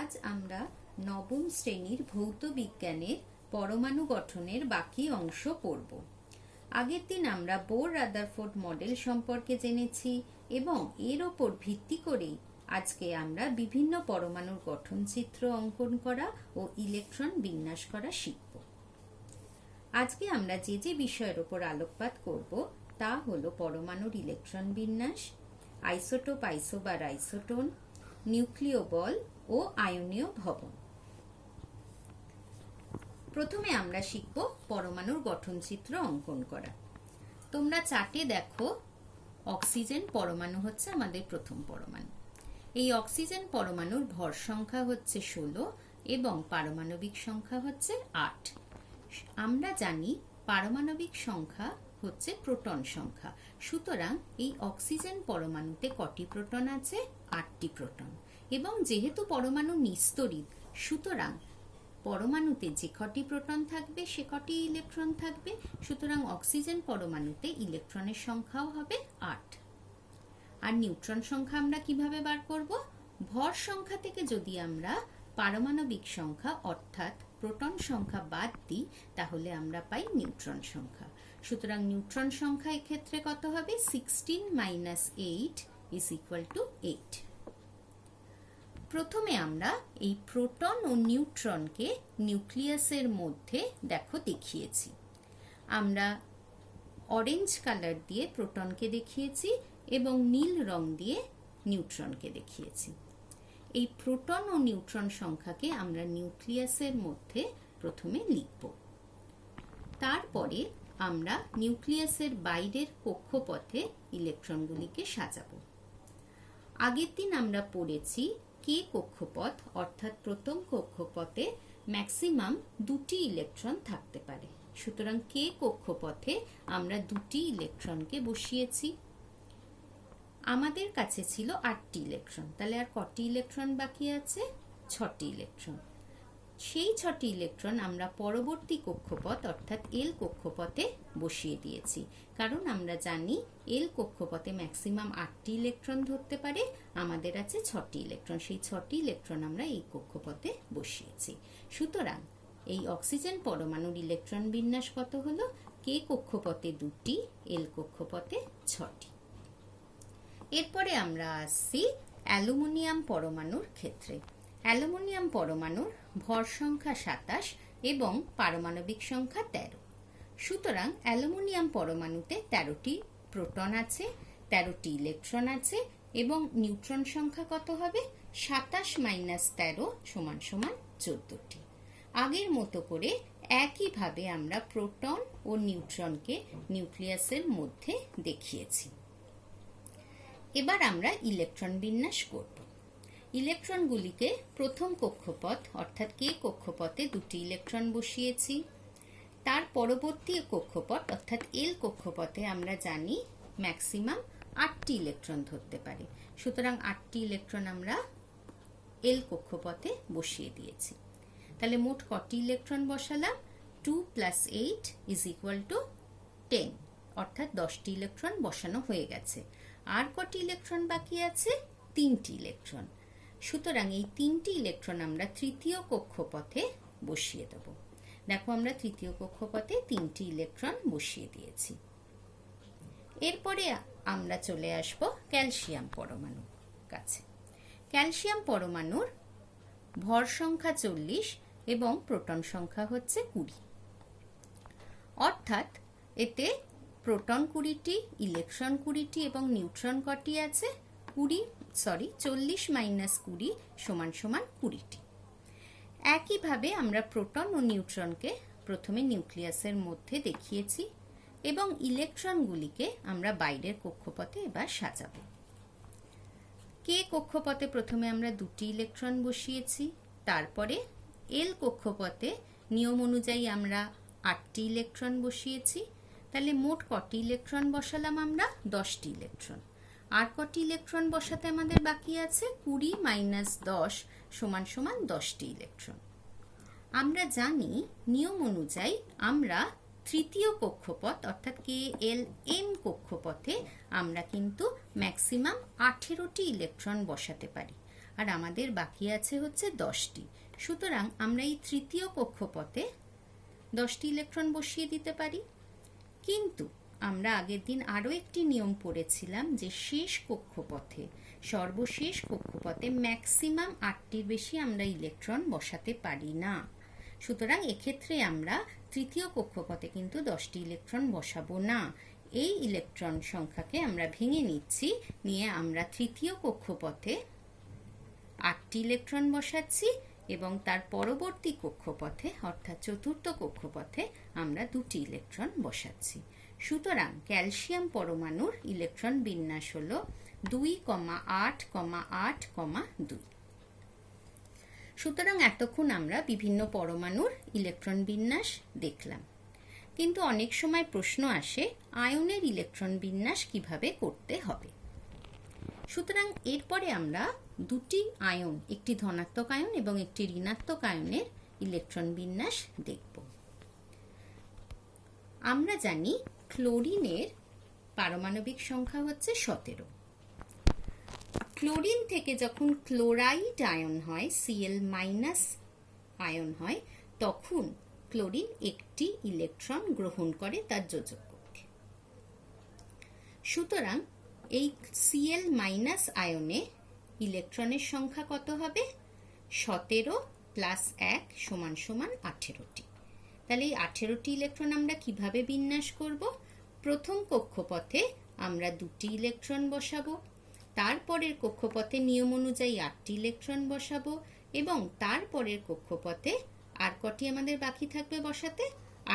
আজ আমরা নবম শ্রেণীর ভৌত বিজ্ঞানের পরমাণু গঠনের বাকি অংশ পড়ব। আগের দিন আমরা বোর রাদারফোর্ড মডেল সম্পর্কে জেনেছি এবং এর ওপর ভিত্তি করেই আজকে আমরা বিভিন্ন পরমাণুর গঠন চিত্র অঙ্কন করা ও ইলেকট্রন বিন্যাস করা শিখব। আজকে আমরা যে যে বিষয়ের ওপর আলোকপাত করব তা হলো পরমাণুর ইলেকট্রন বিন্যাস, আইসোটোপ আইসোবার আইসোটোন, নিউক্লিয় বল ও আয়নীয় ভবন। প্রথমে আমরা শিখব পরমাণুর গঠন চিত্র অঙ্কন করা। তোমরা চার্টে দেখো, অক্সিজেন পরমাণু হচ্ছে আমাদের প্রথম পরমাণু। এই অক্সিজেন পরমাণুর ভর সংখ্যা হচ্ছে 16 এবং পারমাণবিক সংখ্যা হচ্ছে 8। আমরা জানি পারমাণবিক সংখ্যা হচ্ছে প্রোটন সংখ্যা, সুতরাং এই অক্সিজেন পরমাণুতে কটি প্রোটন আছে? 8টি প্রোটন। এবং যেহেতু পরমাণু নিস্তড়িত, সুতরাং পরমাণুতে যে কটি প্রোটন থাকবে সে কটি ইলেকট্রন থাকবে, সুতরাং অক্সিজেন পরমাণুতে ইলেকট্রনের সংখ্যাও হবে 8। আর নিউট্রন সংখ্যা আমরা কিভাবে বার করব? ভর সংখ্যা থেকে যদি আমরা পারমাণবিক সংখ্যা অর্থাৎ প্রোটন সংখ্যা বাদ দিই তাহলে আমরা পাই নিউট্রন সংখ্যা। সুতরাং নিউট্রন সংখ্যা এক্ষেত্রে কত হবে? 16 - 8 = 8। প্রথমে আমরা এই প্রোটন ও নিউট্রনকে নিউক্লিয়াসের মধ্যে দেখিয়েছি। আমরা অরেঞ্জ কালার দিয়ে প্রোটনকে দেখিয়েছি এবং নীল রং দিয়ে নিউট্রনকে দেখিয়েছি। এই প্রোটন ও নিউট্রন সংখ্যাকে আমরা নিউক্লিয়াসের মধ্যে প্রথমে লিখব। তারপরে আমরা নিউক্লিয়াসের বাইরের কক্ষপথে ইলেকট্রনগুলিকে সাজাবো। আগের দিন আমরা পড়েছি কে কক্ষপথ অর্থাৎ প্রথম কক্ষপথে ম্যাক্সিমাম 2টি ইলেকট্রন থাকতে পারে। সুতরাং কে কক্ষপথে আমরা 2টি ইলেকট্রনকে বসিয়েছি। আমাদের কাছে ছিল 8টি ইলেকট্রন, তাহলে আর কটি ইলেকট্রন বাকি আছে? 6টি ইলেকট্রন। সেই 6টি ইলেকট্রন আমরা পরবর্তী কক্ষপথ অর্থাৎ এল কক্ষপথে বসিয়ে দিয়েছি, কারণ আমরা জানি এল কক্ষপথে ম্যাক্সিমাম 8টি ইলেকট্রন ধরতে পারে, আমাদের আছে 6টি ইলেকট্রন। সেই 6টি ইলেকট্রন আমরা এই কক্ষপথে বসিয়েছি। সুতরাং এই অক্সিজেন পরমাণুর ইলেকট্রন বিন্যাস কত হলো? কে কক্ষপথে 2টি, এল কক্ষপথে 6টি। এরপরে আমরা আসছি অ্যালুমিনিয়াম পরমাণুর ক্ষেত্রে। অ্যালুমিনিয়াম পরমাণুর ভর সংখ্যা 27 এবং পারমাণবিক সংখ্যা 13। সুতরাং অ্যালুমিনিয়াম পরমাণুতে 13টি প্রোটন আছে, 13টি ইলেকট্রন আছে এবং নিউট্রন সংখ্যা কত হবে? 27 - 13 = 14টি। আগের মতো করে একইভাবে আমরা প্রোটন ও নিউট্রনকে নিউক্লিয়াসের মধ্যে দেখিয়েছি। এবার আমরা ইলেকট্রন বিন্যাস করব। ইলেকট্রনগুলিকে প্রথম কক্ষপথ অর্থাৎ কে কক্ষপথে 2টি ইলেকট্রন বসিয়েছি। তার পরবর্তী কক্ষপথ অর্থাৎ এল কক্ষপথে আমরা জানি ম্যাক্সিমাম 8টি ইলেকট্রন ধরতে পারে। সুতরাং 8টি ইলেকট্রন আমরা এল কক্ষপথে বসিয়ে দিয়েছি। তাহলে মোট কটি ইলেকট্রন বসালাম? 2 + 8 = 10, অর্থাৎ 10টি ইলেকট্রন বসানো হয়ে গেছে। আর কটি ইলেকট্রন বাকি আছে? 3টি ইলেকট্রন। সুতরাং এই 3টি ইলেকট্রন আমরা তৃতীয় কক্ষপথে বসিয়ে দেব। দেখো, আমরা তৃতীয় কক্ষপথে 3টি ইলেকট্রন বসিয়ে দিয়েছি। এরপরে আমরা চলে আসব ক্যালসিয়াম পরমাণুর কাছে। ক্যালসিয়াম পরমাণুর ভর সংখ্যা 40 এবং প্রোটন সংখ্যা হচ্ছে 20। অর্থাৎ এতে প্রোটন 20টি, ইলেকট্রন 20টি এবং নিউট্রন কটি আছে? 40 - 20 = 20টি। একইভাবে আমরা প্রোটন ও নিউট্রনকে প্রথমে নিউক্লিয়াসের মধ্যে দেখিয়েছি এবং ইলেকট্রনগুলিকে আমরা বাইরের কক্ষপথে এবার সাজাবো। কে কক্ষপথে প্রথমে আমরা 2টি ইলেকট্রন বসিয়েছি। তারপরে এল কক্ষপথে নিয়ম অনুযায়ী আমরা 8টি ইলেকট্রন বসিয়েছি। তাহলে মোট কটি ইলেকট্রন বসালাম আমরা? 10টি ইলেকট্রন। আর কটি ইলেকট্রন বসাতে আমাদের বাকি আছে? 20 - 10 = 10টি ইলেকট্রন। আমরা জানি নিয়ম অনুযায়ী আমরা তৃতীয় কক্ষপথ অর্থাৎ কে এল এম কক্ষপথে আমরা কিন্তু ম্যাক্সিমাম 18টি ইলেকট্রন বসাতে পারি। আর আমাদের বাকি আছে হচ্ছে 10টি। সুতরাং আমরা এই তৃতীয় কক্ষপথে 10টি ইলেকট্রন বসিয়ে দিতে পারি। কিন্তু আমরা আগের দিন আরও একটি নিয়ম পড়েছিলাম যে শেষ কক্ষপথে, সর্বশেষ কক্ষপথে ম্যাক্সিমাম 8টির বেশি আমরা ইলেকট্রন বসাতে পারি না। সুতরাং এক্ষেত্রে আমরা তৃতীয় কক্ষপথে কিন্তু 10টি ইলেকট্রন বসাবো না। এই ইলেকট্রন সংখ্যাকে আমরা ভেঙে নিচ্ছি, নিয়ে আমরা তৃতীয় কক্ষপথে 8টি ইলেকট্রন বসাচ্ছি এবং তার পরবর্তী কক্ষপথে অর্থাৎ চতুর্থ কক্ষপথে আমরা 2টি ইলেকট্রন বসাচ্ছি। সুতরাং ক্যালসিয়াম পরমাণুর ইলেকট্রন বিন্যাস হল 2,8,8,2। সুতরাং এতক্ষণ আমরা বিভিন্ন পরমাণুর ইলেকট্রন বিন্যাস দেখলাম। কিন্তু অনেক সময় প্রশ্ন আসে আয়নের ইলেকট্রন বিন্যাস কিভাবে করতে হবে। সুতরাং এরপরে আমরা 2টি আয়ন, একটি ধনাত্মক আয়ন এবং একটি ঋণাত্মক আয়নের ইলেকট্রন বিন্যাস দেখব। আমরা জানি ক্লোরিনের পারমাণবিক সংখ্যা হচ্ছে 17। ক্লোরিন থেকে যখন ক্লোরাইড আয়ন হয়, Cl- আয়ন হয়, তখন ক্লোরিন একটি ইলেকট্রন গ্রহণ করে তার যোজক কক্ষে। সুতরাং এই Cl- আয়নে ইলেকট্রনের সংখ্যা কত হবে? 17 + 1 = 18টি। তাহলে এই 18টি ইলেকট্রন আমরা কিভাবে বিন্যাস করব? প্রথম কক্ষপথে আমরা 2টি ইলেকট্রন বসাবো, তারপরের কক্ষপথে নিয়ম অনুযায়ী 8টি ইলেকট্রন বসাবো এবং তারপরের কক্ষপথে আর কটি আমাদের বাকি থাকবে বসাতে?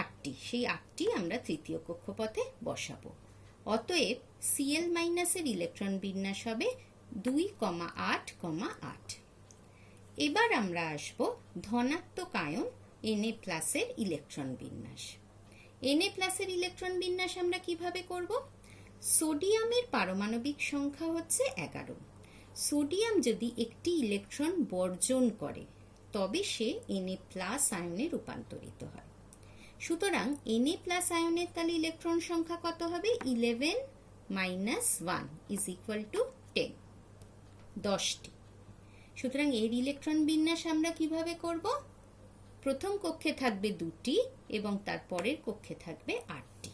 8টি। সেই 8টি আমরা তৃতীয় কক্ষপথে বসাবো। অতএব Cl- এর ইলেকট্রন বিন্যাস হবে 2,8,8। এবার আমরা আসব ধনাত্মক আয়ন Na+ এর ইলেকট্রন বিন্যাস। Na+ এর ইলেকট্রন বিন্যাস আমরা কিভাবে করব? সোডিয়ামের পারমাণবিক সংখ্যা হচ্ছে 11। সোডিয়াম যদি একটি ইলেকট্রন বর্জন করে তবে সে Na+ আয়নে রূপান্তরিত হয়। সুতরাং Na+ আয়নের তাহলে ইলেকট্রন সংখ্যা কত হবে? 11 - 1 = 10, 10টি। সুতরাং এর ইলেকট্রন বিন্যাস আমরা কিভাবে করব? প্রথম কক্ষে থাকবে 2টি এবং তার পরের কক্ষে থাকবে 8টি।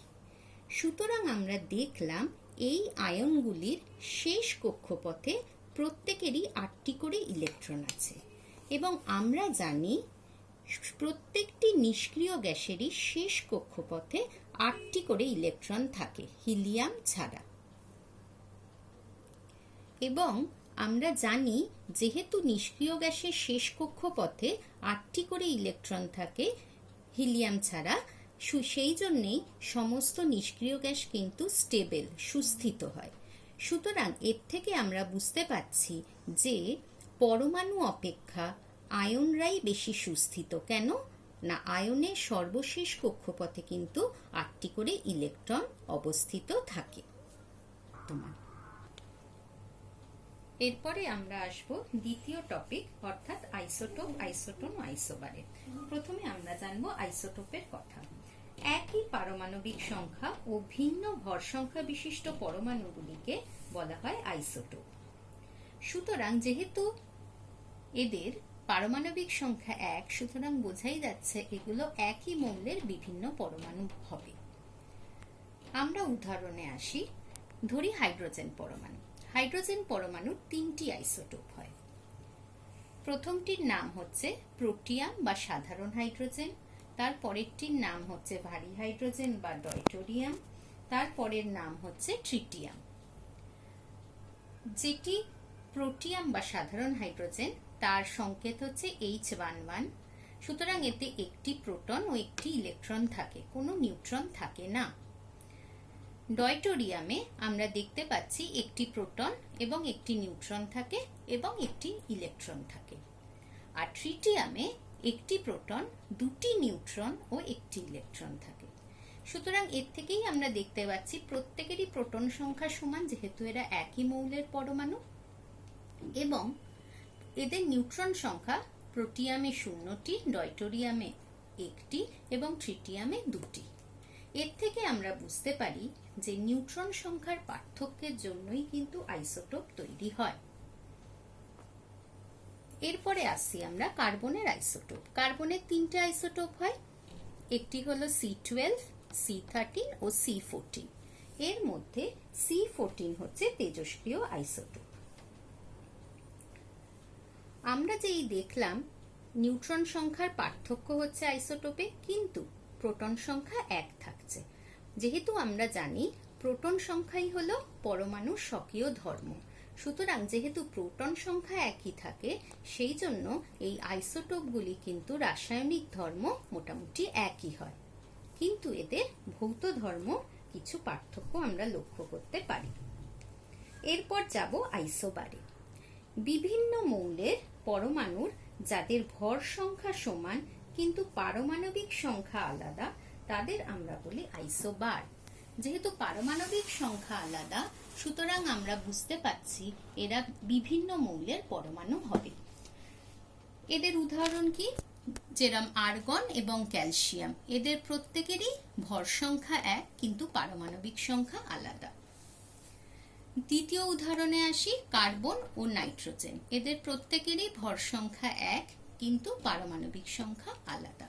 সুতরাং আমরা দেখলাম এই আয়নগুলির শেষ কক্ষপথে প্রত্যেকেরই 8টি করে ইলেকট্রন আছে এবং আমরা জানি প্রত্যেকটি নিষ্ক্রিয় গ্যাসেরই শেষ কক্ষপথে 8টি করে ইলেকট্রন থাকে হিলিয়াম ছাড়া। এবং আমরা জানি যেহেতু নিষ্ক্রিয় গ্যাসের শেষ কক্ষপথে 8টি করে ইলেকট্রন থাকে হিলিয়াম ছাড়া, সেই জন্যেই সমস্ত নিষ্ক্রিয় গ্যাস কিন্তু স্টেবল, সুস্থিত হয়। সুতরাং এর থেকে আমরা বুঝতে পারছি যে পরমাণু অপেক্ষা আয়নরাই বেশি সুস্থিত। কেন না? আয়নের সর্বশেষ কক্ষপথে কিন্তু 8টি করে ইলেকট্রন অবস্থিত থাকে। এরপরে আমরা আসব দ্বিতীয় টপিক অর্থাৎ আইসোটোপ, আইসোটোন, আইসোবারে। প্রথমে আমরা জানবো আইসোটোপের কথা। একই পারমাণবিক সংখ্যা ও ভিন্ন ভর সংখ্যা বিশিষ্ট পরমাণুগুলিকে বলা হয় আইসোটোপ। সুতরাং যেহেতু এদের পারমাণবিক সংখ্যা 1, সুতরাং বোঝাই যাচ্ছে এগুলো একই মৌলের বিভিন্ন পরমাণু হবে। আমরা উদাহরণে আসি। ধরি হাইড্রোজেন পরমাণু। হাইড্রোজেন পরমাণুর 3টি আইসোটোপ হয়। প্রথমটির নাম হচ্ছে প্রোটিয়াম বা সাধারণ হাইড্রোজেন, তার পরেরটির নাম হচ্ছে ভারী হাইড্রোজেন বা ডয়টোরিয়াম, তারপরের নাম হচ্ছে ট্রিটিয়াম। যেটি প্রোটিয়াম বা সাধারণ হাইড্রোজেন তার সংকেত হচ্ছে H11। সুতরাং এতে একটি প্রোটন ও একটি ইলেকট্রন থাকে, কোনো নিউট্রন থাকে না। ডয়টোরিয়ামে আমরা দেখতে পাচ্ছি একটি প্রোটন এবং একটি নিউট্রন থাকে এবং একটি ইলেকট্রন থাকে। আর ট্রিটিয়ামে একটি প্রোটন, 2টি নিউট্রন ও একটি ইলেকট্রন থাকে। সুতরাং এর থেকেই আমরা দেখতে পাচ্ছি প্রত্যেকেরই প্রোটন সংখ্যা সমান, যেহেতু এরা একই মৌলের পরমাণু, এবং এদের নিউট্রন সংখ্যা প্রোটিয়ামে 0টি, ডয়টোরিয়ামে 1টি এবং ট্রিটিয়ামে 2টি। এর থেকে আমরা বুঝতে পারি যে নিউট্রন সংখ্যার পার্থক্যের জন্যই কিন্তু আইসোটোপ তৈরি হয়। এরপরে আসছি আমরা কার্বনের আইসোটোপ। কার্বনের তিনটে আইসোটোপ হয়, একটি হলো C12, C13 ও C14। এর মধ্যে C14 হচ্ছে তেজস্ক্রিয় আইসোটোপ। আমরা যেই দেখলাম নিউট্রন সংখ্যার পার্থক্য হচ্ছে আইসোটোপে, কিন্তু প্রোটন সংখ্যা এক থাকছে। যেহেতু আমরা জানি প্রোটন সংখ্যাই হলো পরমাণুর স্বকীয় ধর্ম, সুতরাং যেহেতু প্রোটন সংখ্যা একই থাকে, সেই জন্য এই আইসোটোপগুলি কিন্তু রাসায়নিক ধর্ম মোটামুটি একই হয়, কিন্তু এদের ভৌত ধর্ম কিছু পার্থক্য আমরা লক্ষ্য করতে পারি। এরপর যাব আইসোবারে। বিভিন্ন মৌলের পরমাণুর যাদের ভর সংখ্যা সমান কিন্তু পারমাণবিক সংখ্যা আলাদা, তাদের আমরা বলি আইসোবার। যেহেতু পারমাণবিক সংখ্যা আলাদা, সুতরাং আমরা বুঝতে পারছি এরা বিভিন্ন মৌলের পরমাণু হবে। এদের উদাহরণ কি? যেরকম আর্গন এবং ক্যালসিয়াম, এদের প্রত্যেকেরই ভর সংখ্যা এক কিন্তু পারমাণবিক সংখ্যা আলাদা। দ্বিতীয় উদাহরণে আসি, কার্বন ও নাইট্রোজেন, এদের প্রত্যেকেরই ভর সংখ্যা এক কিন্তু পারমাণবিক সংখ্যা আলাদা।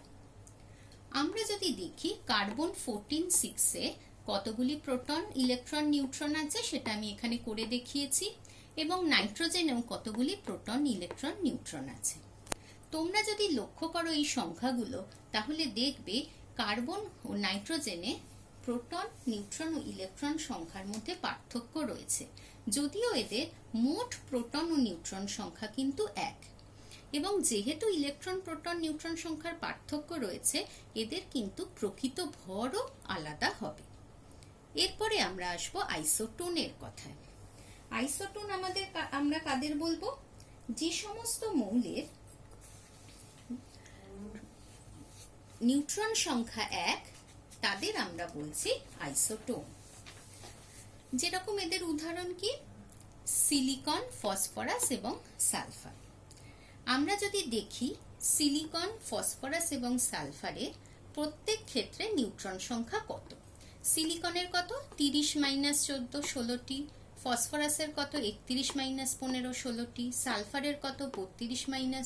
আমরা যদি দেখি কার্বন 14-6-এ কতগুলি প্রোটন, ইলেকট্রন, নিউট্রন আছে সেটা আমি এখানে করে দেখিয়েছি, এবং নাইট্রোজেনেও কতগুলি প্রোটন, ইলেকট্রন, নিউট্রন আছে। তোমরা যদি লক্ষ্য করো এই সংখ্যাগুলো, তাহলে দেখবে কার্বন ও নাইট্রোজেনে প্রোটন, নিউট্রন ও ইলেকট্রন সংখ্যার মধ্যে পার্থক্য রয়েছে, যদিও এদের মোট প্রোটন ও নিউট্রন সংখ্যা কিন্তু এক। এবং যেহেতু ইলেকট্রন, প্রোটন, নিউট্রন সংখ্যার পার্থক্য রয়েছে, এদের কিন্তু প্রকৃত ভরও আলাদা হবে। এরপরে আমরা আসবো আইসোটোনের কথায়। আইসোটোন আমরা কাদের বলবো? যে সমস্ত মৌলের নিউট্রন সংখ্যা এক, তাদের আমরা বলছি আইসোটোন। যেরকম এদের উদাহরণ কি? সিলিকন, ফসফরাস এবং সালফার। আমরা যদি দেখি সিলিকন, ফসফরাস এবং সালফারের প্রত্যেক ক্ষেত্রে নিউট্রন সংখ্যা কত? সিলিকনের কত? 30-14 16টি, ফসফরাসের কত? 31-15 16টি, সালফারের কত? 32-16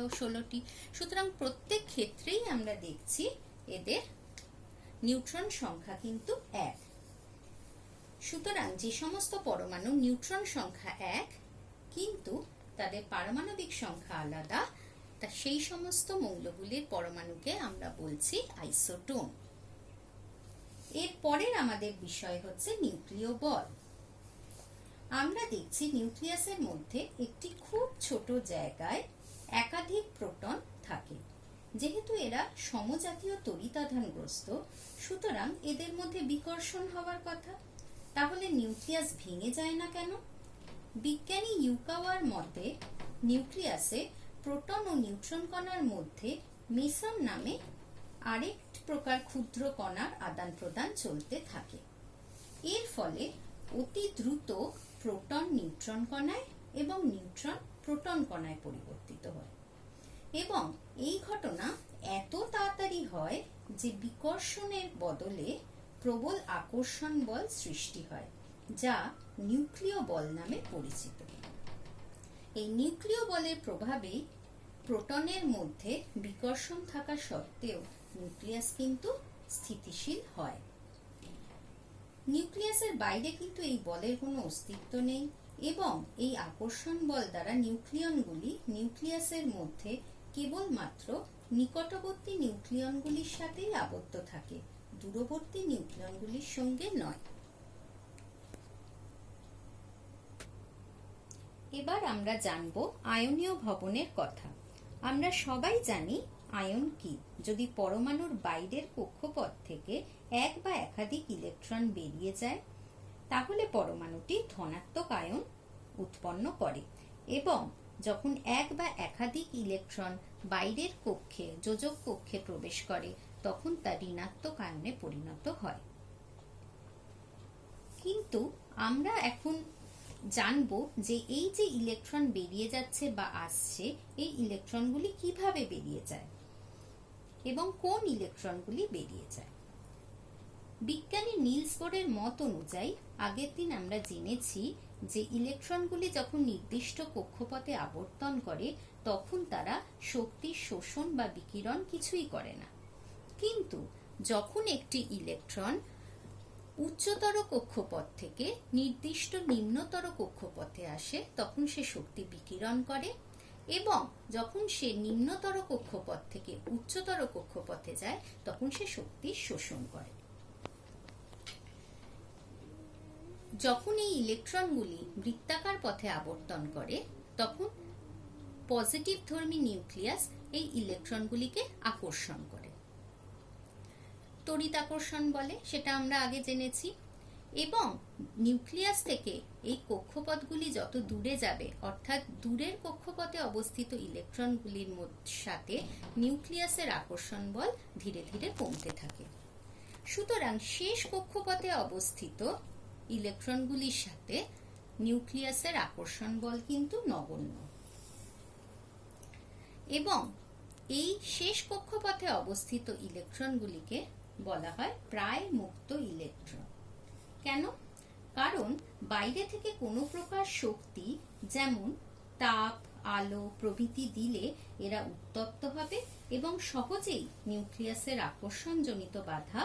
16টি। সুতরাং প্রত্যেক ক্ষেত্রেই আমরা দেখছি এদের নিউট্রন সংখ্যা কিন্তু এক। সুতরাং যে সমস্ত পরমাণু নিউট্রন সংখ্যা এক কিন্তু তাদের পারমাণবিক সংখ্যা আলাদা, তা সেই সমস্ত মৌলগুলির পরমাণুকে আমরা বলছি আইসোটোন। এর পরের আমাদের বিষয় হচ্ছে নিউক্লিয় বল। আমরা দেখছি নিউক্লিয়াসের মধ্যে একটি খুব ছোট জায়গায় একাধিক প্রোটন থাকে। যেহেতু এরা সমজাতীয় তড়িতাধানগ্রস্ত, সুতরাং এদের মধ্যে বিকর্ষণ হওয়ার কথা। তাহলে নিউক্লিয়াস ভেঙে যায় না কেন? বিজ্ঞানী ইউকাওয়ার মতে নিউক্লিয়াসে প্রোটন ও নিউট্রন কণার মধ্যে মেসন নামে আরেক প্রকার ক্ষুদ্র কণার আদান প্রদান চলতে থাকে। এর ফলে অতি দ্রুত প্রোটন নিউট্রন কণায় এবং নিউট্রন প্রোটন কণায় পরিবর্তিত হয়, এবং এই ঘটনা এত তাড়াতাড়ি হয় যে বিকর্ষণের বদলে প্রবল আকর্ষণ বল সৃষ্টি হয়, যা নিউক্লিয় বল নামে পরিচিত। এই নিউক্লিয় বলের প্রভাবেই প্রোটনের মধ্যে বিকর্ষণ থাকা সত্ত্বেও নিউক্লিয়াস কিন্তু স্থিতিশীল হয়। নিউক্লিয়াসের বাইরে কিন্তু এই বলের কোনো অস্তিত্ব নেই, এবং এই আকর্ষণ বল দ্বারা নিউক্লিয়নগুলি নিউক্লিয়াসের মধ্যে কেবলমাত্র নিকটবর্তী নিউক্লিয়নগুলির সাথেই আবদ্ধ থাকে, দূরবর্তী নিউক্লিয়নগুলির সঙ্গে নয়। এবার আমরা জানব আয়নীয় ভবনের কথা। আমরা সবাই জানি আয়ন কি। যদি পরমাণুর বাইরের কক্ষপথ থেকে এক বা একাধিক ইলেকট্রন বেরিয়ে যায়, তাহলে পরমাণুটি ধনাত্মক আয়ন উৎপন্ন করে, এবং যখন এক বা একাধিক ইলেকট্রন বাইরের কক্ষে, যোজক কক্ষে প্রবেশ করে, তখন তা ঋণাত্মক আয়নে পরিণত হয়। কিন্তু আমরা এখন জানবো যে এই যে ইলেকট্রন বেরিয়ে যাচ্ছে বা আসছে, এই ইলেকট্রনগুলি কিভাবে বেরিয়ে যায় এবং কোন ইলেকট্রনগুলি বেরিয়ে যায়। বিজ্ঞানী নিলস বোরের মত অনুযায়ী আগের দিন আমরা জেনেছি যে ইলেকট্রনগুলি যখন নির্দিষ্ট কক্ষপথে আবর্তন করে তখন তারা শক্তির শোষণ বা বিকিরণ কিছুই করে না। কিন্তু যখন একটি ইলেকট্রন উচ্চতর কক্ষপথ থেকে নির্দিষ্ট নিম্নতর কক্ষপথে আসে তখন সে শক্তি বিকিরণ করে, এবং যখন সে নিম্নতর কক্ষপথ থেকে উচ্চতর কক্ষপথে যায় তখন সে শক্তি শোষণ করে। যখন এই ইলেকট্রনগুলি বৃত্তাকার পথে আবর্তন করে তখন পজিটিভ ধর্মী নিউক্লিয়াস এই ইলেকট্রনগুলিকে আকর্ষণ করে, তড়িৎ আকর্ষণ বলে, সেটা আমরা আগে জেনেছি। এবং নিউক্লিয়াস থেকে এই কক্ষপথগুলি যত দূরে যাবে, অর্থাৎ দূরের কক্ষপথে অবস্থিত ইলেকট্রনগুলির সাথে নিউক্লিয়াসের আকর্ষণ বল ধীরে ধীরে কমতে থাকে। সুতরাং শেষ কক্ষপথে অবস্থিত ইলেকট্রনগুলির সাথে নিউক্লিয়াসের আকর্ষণ বল কিন্তু নগণ্য, এবং এই শেষ কক্ষপথে অবস্থিত ইলেকট্রনগুলিকে বলা হয় প্রায় মুক্ত ইলেকট্রন। কেন? কারণ বাইরে থেকে কোনো প্রকার শক্তি যেমন তাপ, আলো প্রভৃতি দিলে এরা উত্তপ্ত হবে এবং সহজেই নিউক্লিয়াসের আকর্ষণজনিত বাধা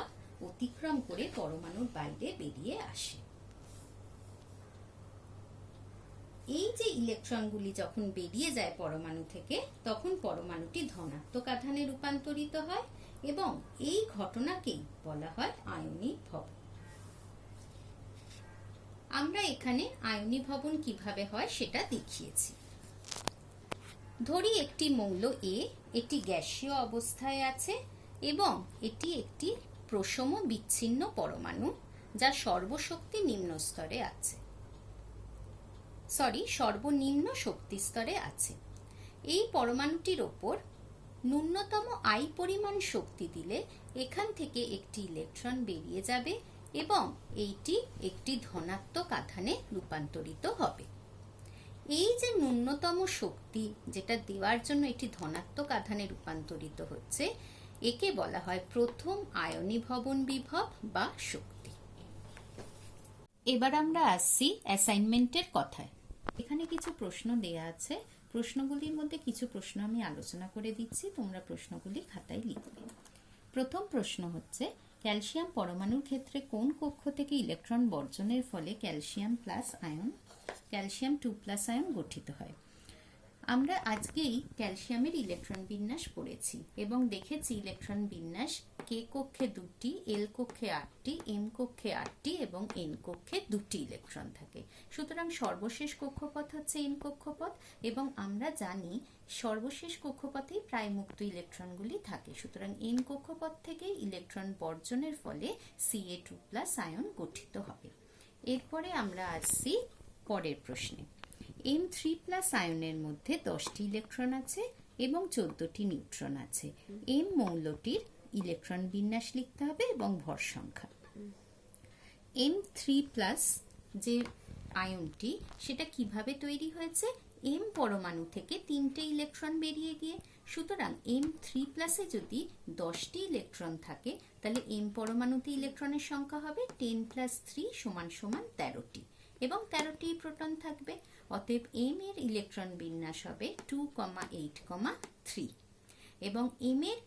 অতিক্রম করে পরমাণুর বাইরে বেরিয়ে আসে। এই যে ইলেকট্রনগুলি যখন বেরিয়ে যায় পরমাণু থেকে তখন পরমাণুটি ধনাত্মক আধানে রূপান্তরিত হয় এবং এই ঘটনাকেই বলা হয় আয়নীভবন। আমরা এখানে আয়নীভবন কিভাবে হয় সেটা দেখিয়েছি। ধরি একটি মৌল এ, এটি গ্যাসীয় অবস্থায় আছে এবং এটি একটি প্রশম বিচ্ছিন্ন পরমাণু যার সর্বশক্তি নিম্ন স্তরে আছে, সর্বনিম্ন শক্তি স্তরে আছে। এই পরমাণুটির ওপর ন্যূনতম আই পরিমাণ শক্তি দিলে এখান থেকে একটি ইলেকট্রন বেরিয়ে যাবে এবং এইটি একটি ধনাত্মক আধানে রূপান্তরিত হবে। এই যে ন্যূনতম শক্তি যেটা দেওয়ার জন্য এটি ধনাত্মক আধানে রূপান্তরিত হচ্ছে, একে বলা হয় প্রথম আয়নীভবন বিভব বা শক্তি। এবার আমরা আসছি অ্যাসাইনমেন্টের কথায়। এখানে কিছু প্রশ্ন দেয়া আছে, প্রশ্নগুলির মধ্যে কিছু প্রশ্ন আমি আলোচনা করে দিচ্ছি, তোমরা প্রশ্নগুলি খাতায় লিখবে। প্রথম প্রশ্ন হচ্ছে, ক্যালসিয়াম পরমাণুর ক্ষেত্রে কোন কক্ষ থেকে ইলেকট্রন বর্জনের ফলে ক্যালসিয়াম 2+ আয়ন গঠিত হয়? আমরা আজকেই ক্যালসিয়ামের ইলেকট্রন বিন্যাস পড়েছি এবং দেখেছি ইলেকট্রন বিন্যাস কে কক্ষে 2টি, এল কক্ষে 8টি, এম কক্ষে 8টি এবং এন কক্ষে 2টি ইলেকট্রন থাকে। সুতরাং সর্বশেষ কক্ষপথ হচ্ছে এন কক্ষপথ এবং আমরা জানি সর্বশেষ কক্ষপথেই প্রায় মুক্ত ইলেকট্রনগুলি থাকে। সুতরাং এন কক্ষপথ থেকে ইলেকট্রন বর্জনের ফলে Ca2+ আয়ন গঠিত হবে। এরপরে আমরা আসছি পরের প্রশ্নে। M3+ আয়নের মধ্যে 10টি ইলেকট্রন আছে এবং 14টি নিউট্রন আছে। এম মৌলটির ইলেকট্রন বিন্যাস লিখতে হবে এবং ভর সংখ্যা। M3+ যে আয়নটি সেটা কিভাবে তৈরি হয়েছে? এম পরমাণু থেকে 3টে ইলেকট্রন বেরিয়ে গিয়ে। সুতরাং M3+ যদি 10টি ইলেকট্রন থাকে তাহলে এম পরমাণুতে ইলেকট্রনের সংখ্যা হবে 10 + 3 = 13টি এবং 13টি প্রোটন থাকবে। অতএব এম এর ইলেকট্রন বিন্যাস হবে 2,8,3 এবং এম এর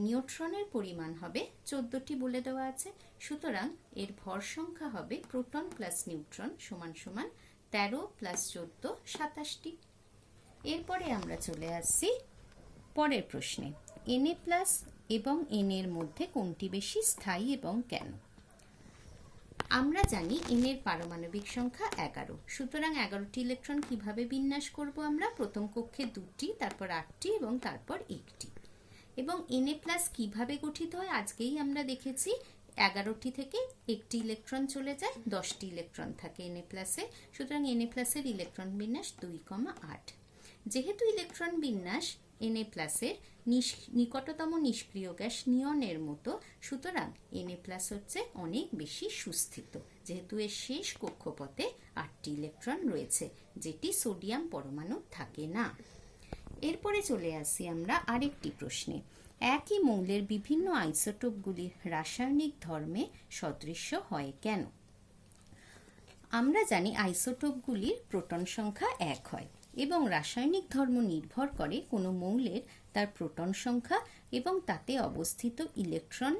নিউট্রনের পরিমাণ হবে 14টি বলে দেওয়া আছে। সুতরাং এর ভর সংখ্যা হবে প্রোটন প্লাস নিউট্রন = 13 + 14 27টি। এরপরে আমরা চলে আসছি পরের প্রশ্নে। Na+ এবং N এর মধ্যে কোনটি বেশি স্থায়ী এবং কেন? আমরা জানি N এর পারমাণবিক সংখ্যা 11। সুতরাং 11টি ইলেকট্রন কিভাবে বিন্যাস করব আমরা? প্রথম কক্ষে 2টি, তারপর 8টি এবং তারপর 1টি। এবং Na+ কিভাবে গঠিত হয় আজকেই আমরা দেখেছি। 11টি থেকে একটি ইলেকট্রন চলে যায়, 10টি ইলেকট্রন থাকে Na+-এ। সুতরাং Na+ এর ইলেকট্রন বিন্যাস 2,8। যেহেতু ইলেকট্রন বিন্যাস Na+-এর নিকটতম নিষ্ক্রিয় গ্যাস নিয়নের মতো, সুতরাং Na+ হচ্ছে অনেক বেশি সুস্থিত, যেহেতু এর শেষ কক্ষপথে 8টি ইলেকট্রন রয়েছে, যেটি সোডিয়াম পরমাণু থাকে না। এরপরে চলে আসি আমরা আরেকটি প্রশ্নে। একই মৌলের বিভিন্ন আইসোটোপগুলির রাসায়নিক ধর্মে সদৃশ্য হয় কেন? আমরা জানি আইসোটোপগুলির প্রোটন সংখ্যা 1 হয় এবং রাসায়নিক ধর্ম নির্ভর করে কোনো মৌলের তার প্রোটন সংখ্যা এবং তাতে অবস্থিত ইলেকট্রন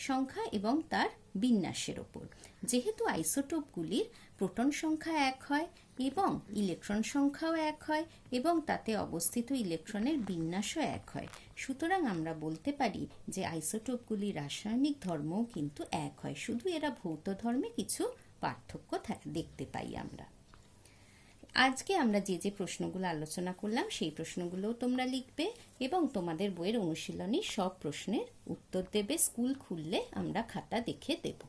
সংখ্যা এবং তার বিন্যাসের ওপর। যেহেতু আইসোটোপগুলির প্রোটন সংখ্যা 1 হয় এবং ইলেকট্রন সংখ্যাও 1 হয় এবং তাতে অবস্থিত ইলেকট্রনের বিন্যাসও 1 হয়, সুতরাং আমরা বলতে পারি যে আইসোটোপগুলির রাসায়নিক ধর্মও কিন্তু 1 হয়, শুধু এরা ভৌত ধর্মে কিছু পার্থক্য দেখতে পাই আমরা। আজকে আমরা যে যে প্রশ্নগুলো আলোচনা করলাম সেই প্রশ্নগুলোও তোমরা লিখবে এবং তোমাদের বইয়ের অনুশীলনী সব প্রশ্নের উত্তর দেবে। স্কুল খুললে আমরা খাতা দেখে দেব।